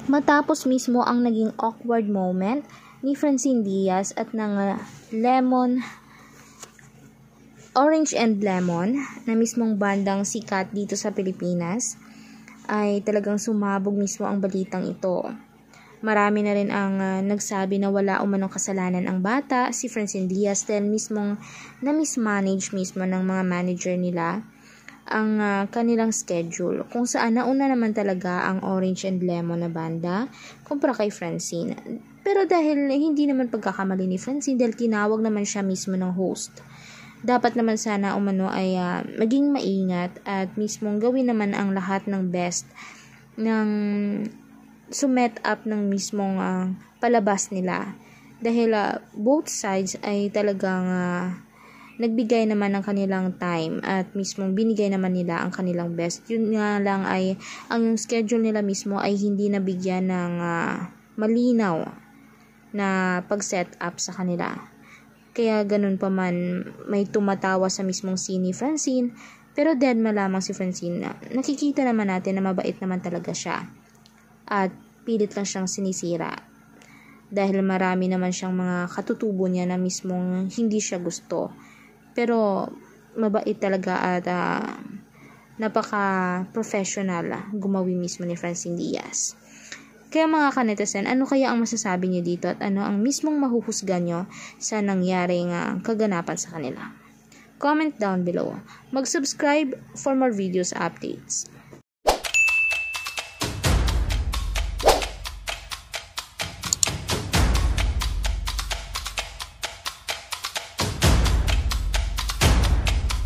Matapos mismo ang naging awkward moment ni Francine Diaz at ng Orange and Lemon na mismong bandang sikat dito sa Pilipinas, ay talagang sumabog mismo ang balitang ito. Marami na rin ang nagsabi na wala umanong kasalanan ang bata, si Francine Diaz, dahil mismong na-mismanage mismo ng mga manager nila ang kanilang schedule, kung saan nauna naman talaga ang Orange and Lemon na banda kumpara kay Francine. Pero dahil hindi naman pagkakamali ni Francine, dahil tinawag naman siya mismo ng host, dapat naman sana umano ay maging maingat at mismong gawin naman ang lahat ng best ng sumet up ng mismong palabas nila, dahil both sides ay talagang nagbigay naman ng kanilang time at mismong binigay naman nila ang kanilang best. Yun nga lang ay ang schedule nila mismo ay hindi nabigyan ng malinaw na pag-set up sa kanila. Kaya ganun pa man, may tumatawa sa mismong scene ni Francine, pero dead malamang si Francine na nakikita naman natin na mabait naman talaga siya at pilit lang siyang sinisira dahil marami naman siyang mga katutubo niya na mismong hindi siya gusto. Pero mabait talaga at napaka-professional gumawi mismo ni Francine Diaz. Kaya mga kanetasen, ano kaya ang masasabi niyo dito at ano ang mismong mahuhusga niyo sa nangyaring kaganapan sa kanila? Comment down below. Mag-subscribe for more videos updates.